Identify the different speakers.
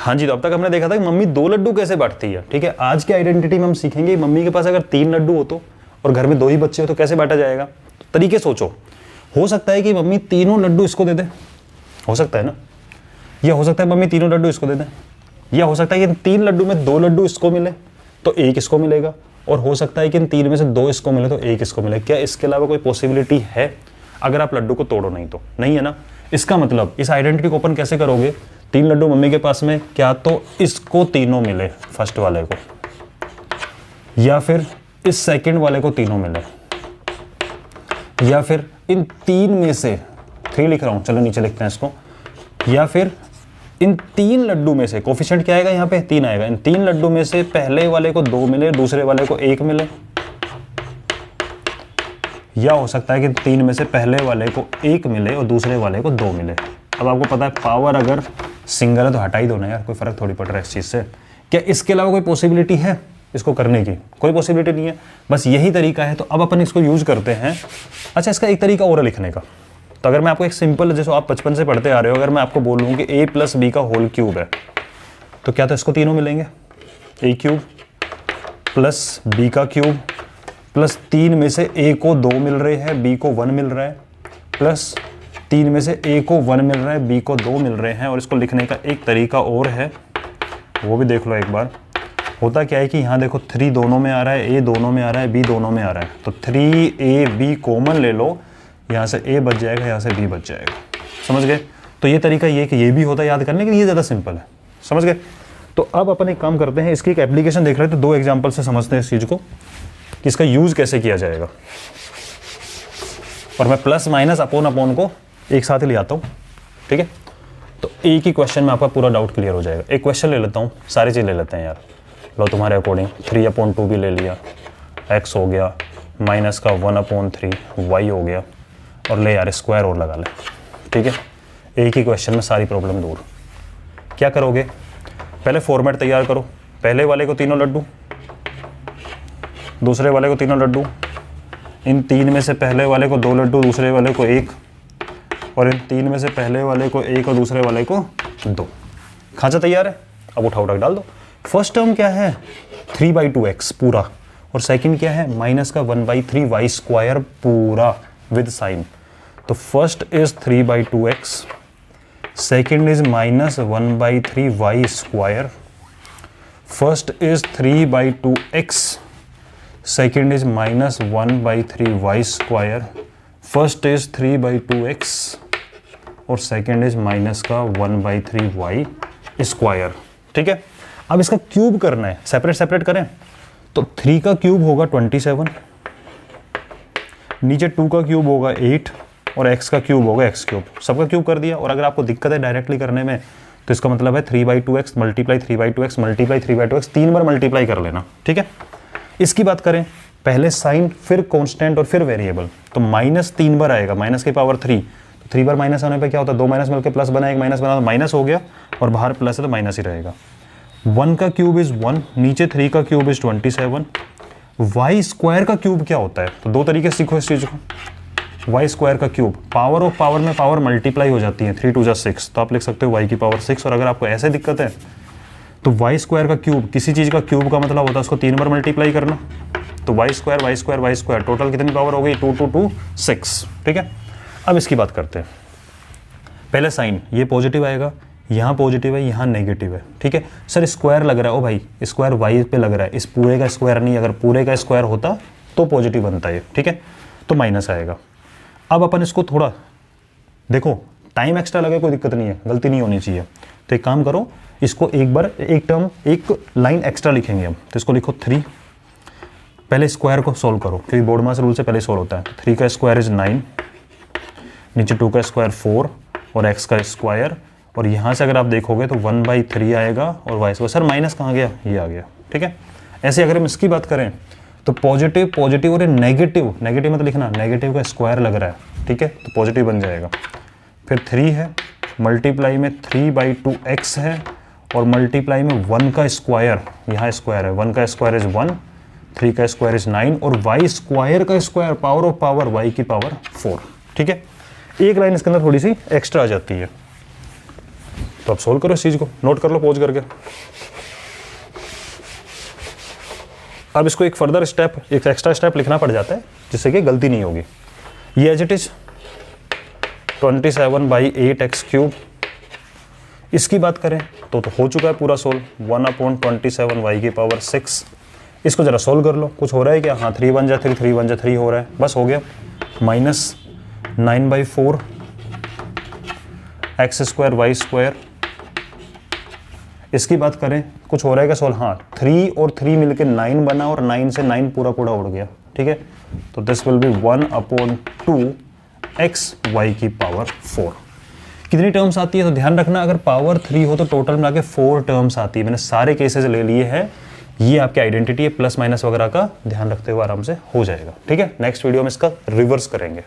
Speaker 1: हाँ जी, तो अब तक हमने देखा था कि मम्मी 2 लड्डू कैसे बांटती है। ठीक है, आज की आइडेंटिटी में हम सीखेंगे मम्मी के पास अगर 3 लड्डू हो तो और घर में 2 ही बच्चे हो तो कैसे बांटा जाएगा। तो तरीके सोचो, हो सकता है कि मम्मी तीनों लड्डू इसको दे दे, हो सकता है ना, या हो सकता है मम्मी तीनों लड्डू इसको दे दे, या हो सकता है कि इन 3 लड्डू में 2 लड्डू इसको मिले तो 1 इसको मिलेगा, और हो सकता है कि इन 3 में से 2 इसको मिले तो 1 इसको मिले। क्या इसके अलावा कोई पॉसिबिलिटी है अगर आप लड्डू को तोड़ो नहीं तो? नहीं है ना। इसका मतलब इस आइडेंटिटी को ओपन कैसे करोगे? 3 लड्डू मम्मी के पास में, क्या तो इसको तीनों मिले फर्स्ट वाले को, या फिर इस सेकंड वाले को तीनों मिले, या फिर इन 3 में से 3 लिख रहा हूं, चलो नीचे लिखते हैं इसको, या फिर इन 3 लड्डू में से कोफिशिएंट क्या आएगा यहाँ पे 3 आएगा, इन 3 लड्डू में से पहले वाले को 2 मिले, दूसरे वाले को 1 मिले, या हो सकता है कि 3 में से पहले वाले को 1 मिले और दूसरे वाले को 2 मिले। अब आपको पता है पावर अगर सिंगल है तो हटा ही दो ना यार, कोई फर्क थोड़ी पड़ रहा है इस चीज़ से। क्या इसके अलावा कोई पॉसिबिलिटी है इसको करने की? कोई पॉसिबिलिटी नहीं है, बस यही तरीका है। तो अब अपन इसको यूज करते हैं। अच्छा, इसका एक तरीका और है लिखने का। तो अगर मैं आपको एक सिंपल, जैसे आप बचपन से पढ़ते आ रहे हो, अगर मैं आपको बोलूँ कि a + b का होल क्यूब है तो क्या तो इसको तीनों मिलेंगे, a क्यूब प्लस b का क्यूब प्लस 3 में से a को 2 मिल रहे हैं, b को 1 मिल रहा है, प्लस 3 में से a को 1 मिल रहा है, b को 2 मिल रहे हैं। और इसको लिखने का एक तरीका और है, वो भी देख लो एक बार। होता क्या है कि यहाँ देखो 3 दोनों में आ रहा है, a दोनों में आ रहा है, b दोनों में आ रहा है, तो 3ab कॉमन ले लो, यहाँ से a बच जाएगा, यहाँ से b बच जाएगा। समझ गए? तो ये तरीका ये कि ये भी होता है याद करने के लिए, ये ज़्यादा सिंपल है। समझ गए? तो अब अपन एक काम करते हैं, इसकी एक एप्लीकेशन देख रहे थे, 2 एग्जाम्पल से समझते हैं इस चीज़ को कि इसका यूज़ कैसे किया जाएगा। और मैं प्लस माइनस अपॉन को एक साथ ही ले आता हूँ। ठीक है, तो एक ही क्वेश्चन में आपका पूरा डाउट क्लियर हो जाएगा। एक क्वेश्चन ले लेता हूँ, सारी चीज़ ले लेते हैं यार। लो तुम्हारे अकॉर्डिंग 3/2 भी ले लिया, x हो गया, माइनस का 1/3 y हो गया, और ले यार स्क्वायर और लगा ले। ठीक है, एक ही क्वेश्चन में सारी प्रॉब्लम दूर। क्या करोगे? पहले फॉर्मेट तैयार करो। पहले वाले को तीनों लड्डू, दूसरे वाले को तीनों लड्डू, इन 3 में से पहले वाले को 2 लड्डू, दूसरे वाले को 1, और इन 3 में से पहले वाले को 1 और दूसरे वाले को 2। खांचा तैयार है, अब उठा डाल दो। फर्स्ट टर्म क्या है 3/2x पूरा, और सेकंड क्या है माइनस का 1/3 y स्क्वायर पूरा विद साइन। तो first is 3/2x, second is minus 1/3 y square, first is 3/2x, second is minus 1/3 y square, first is 3/2x और सेकेंड इज माइनस का 1/3 y स्क्वायर। ठीक है, अब इसका क्यूब करना है, सेपरेट सेपरेट करें तो 3 का क्यूब होगा 27, नीचे 2 का क्यूब होगा 8 और x का क्यूब होगा x क्यूब। सबका क्यूब कर दिया। और अगर आपको दिक्कत है डायरेक्टली करने में तो इसका मतलब है 3/2x multiply 3/2x multiply 3/2x 3 बार मल्टीप्लाई कर लेना। ठीक है, इसकी बात करें, पहले साइन फिर कांस्टेंट और फिर वेरिएबल, तो माइनस 3 बार आएगा, माइनस की पावर 3, तो 3 बार माइनस आने पे क्या होता है 2 माइनस मिलकर प्लस बना, एक माइनस बना तो माइनस हो गया, और बाहर प्लस है तो माइनस ही रहेगा। 1 का क्यूब इज 1, नीचे 3 का क्यूब इज 27। वाई स्क्वायर का क्यूब क्या होता है? तो 2 तरीके से सीखो इस चीज को। वाई स्क्वायर का क्यूब, पावर ऑफ पावर में पावर मल्टीप्लाई हो जाती है, 3 × 2 = 6, तो आप लिख सकते हो वाई की पावर 6। और अगर आपको ऐसे दिक्कत है तो वाई स्क्वायर का क्यूब, किसी चीज़ का क्यूब का मतलब होता है उसको 3 बार मल्टीप्लाई करना, तो वाई स्क्वायर टोटल कितनी पावर हो गई 2 × 2 = 6। ठीक है, अब इसकी बात करते हैं। पहले साइन, ये पॉजिटिव आएगा, यहाँ पॉजिटिव है, यहाँ नेगेटिव है। ठीक है सर, स्क्वायर लग रहा है, ओ भाई स्क्वायर वाई पे लग रहा है, इस पूरे का स्क्वायर नहीं, अगर पूरे का स्क्वायर होता तो पॉजिटिव बनता है। ठीक है, तो माइनस आएगा। अब अपन इसको थोड़ा देखो, टाइम एक्स्ट्रा लगे कोई दिक्कत नहीं है, गलती नहीं होनी चाहिए। तो एक काम करो, इसको एक बार एक टर्म एक लाइन एक्स्ट्रा लिखेंगे हम, तो इसको लिखो 3। पहले स्क्वायर को सोल्व करो, क्योंकि बोर्ड मास रूल से पहले सोल्व होता है। 3 का स्क्वायर इज 9, नीचे 2 का स्क्वायर 4 और x का स्क्वायर, और यहाँ से अगर आप देखोगे तो 1/3 आएगा और वाई स्क्वायर। सर माइनस कहाँ गया? ये आ गया। ठीक है, ऐसे अगर हम इसकी बात करें तो पॉजिटिव पॉजिटिव और नेगेटिव, नेगेटिव मत लिखना, नेगेटिव का स्क्वायर लग रहा है। ठीक है, तो पॉजिटिव बन जाएगा। फिर 3 है, मल्टीप्लाई में 3/2x है, और मल्टीप्लाई में 1 का स्क्वायर, यहाँ स्क्वायर है, 1 का स्क्वायर इज 1, 3 का स्क्वायर इज 9, और वाई स्क्वायर का square power of power y की पावर 4। ठीक है, एक लाइन इसके अंदर थोड़ी सी एक्स्ट्रा आ जाती है। तो तो अब सोल्व करो इस चीज़ को, नोट कर लो पॉज करके। अब इसको एक फर्दर स्टेप, एक एक्स्ट्रा स्टेप लिखना पड़ जाता है जिससे कि गलती नहीं होगी। ये एज इट इज 27/8x³। इसकी बात करें तो हो चुका है पूरा सोल्व, 1/27y⁻6। इसको जरा सोल्व कर लो, कुछ हो रहा है क्या? हाँ, 3 1 जा 3, 3 1 जा 3 हो रहा है, बस हो गया। -9/4 x²y²। इसकी बात करें कुछ हो रहा है क्या सोल्व? हाँ, 3 और 3 मिलके 9 बना और 9 से 9 पूरा पूरा उड़ गया, ठीक है। तो दिस विल बी 1/2xy⁴। कितनी टर्म्स आती है तो ध्यान रखना, अगर पावर 3 हो तो टोटल मिला के 4 टर्म्स आती है। मैंने सारे केसेस ले लिए हैं, ये आपकी आइडेंटिटी है, प्लस माइनस वगैरह का ध्यान रखते हुए आराम से हो जाएगा, ठीक है। नेक्स्ट वीडियो में इसका रिवर्स करेंगे।